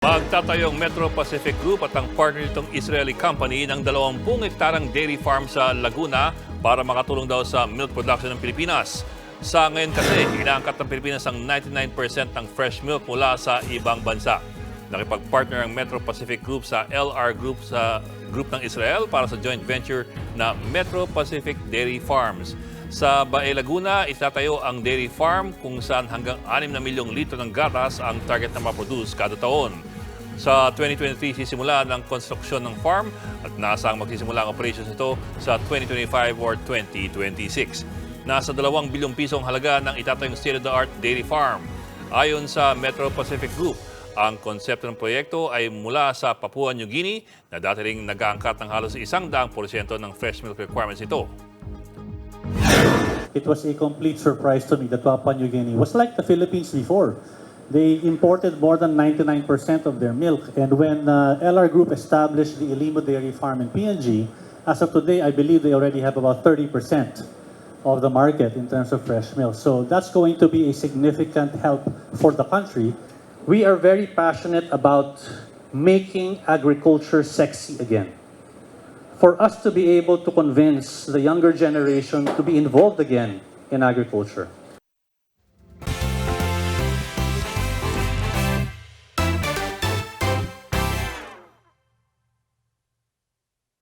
Magtatayong Metro Pacific Group at ang partner nitong Israeli company ng 20 hektarang dairy farm sa Laguna para makatulong daw sa milk production ng Pilipinas. Sa ngayon kasi, inaangkat ng Pilipinas ang 99% ng fresh milk mula sa ibang bansa. Nakipag-partner ang Metro Pacific Group sa LR Group sa group ng Israel para sa joint venture na Metro Pacific Dairy Farms. Sa Bae, Laguna, itatayo ang dairy farm kung saan hanggang 6 na milyong litro ng gatas ang target na maproduce kada taon. Sa 2023, sisimulan ang konstruksyon ng farm at nasaang magsisimula ang operations nito sa 2025 or 2026. Nasa 2 bilyong pisong halaga ng itatayong state-of-the-art dairy farm. Ayon sa Metro Pacific Group, ang konsepto ng proyekto ay mula sa Papua New Guinea na dati ring nag-aangkat ng halos 100% ng fresh milk requirements nito. It was a complete surprise to me that Papua New Guinea was like the Philippines before. They imported more than 99% of their milk. And when LR Group established the Ilimo Dairy Farm in PNG, as of today, I believe they already have about 30% of the market in terms of fresh milk. So that's going to be a significant help for the country. We are very passionate about making agriculture sexy again. For us to be able to convince the younger generation to be involved again in agriculture.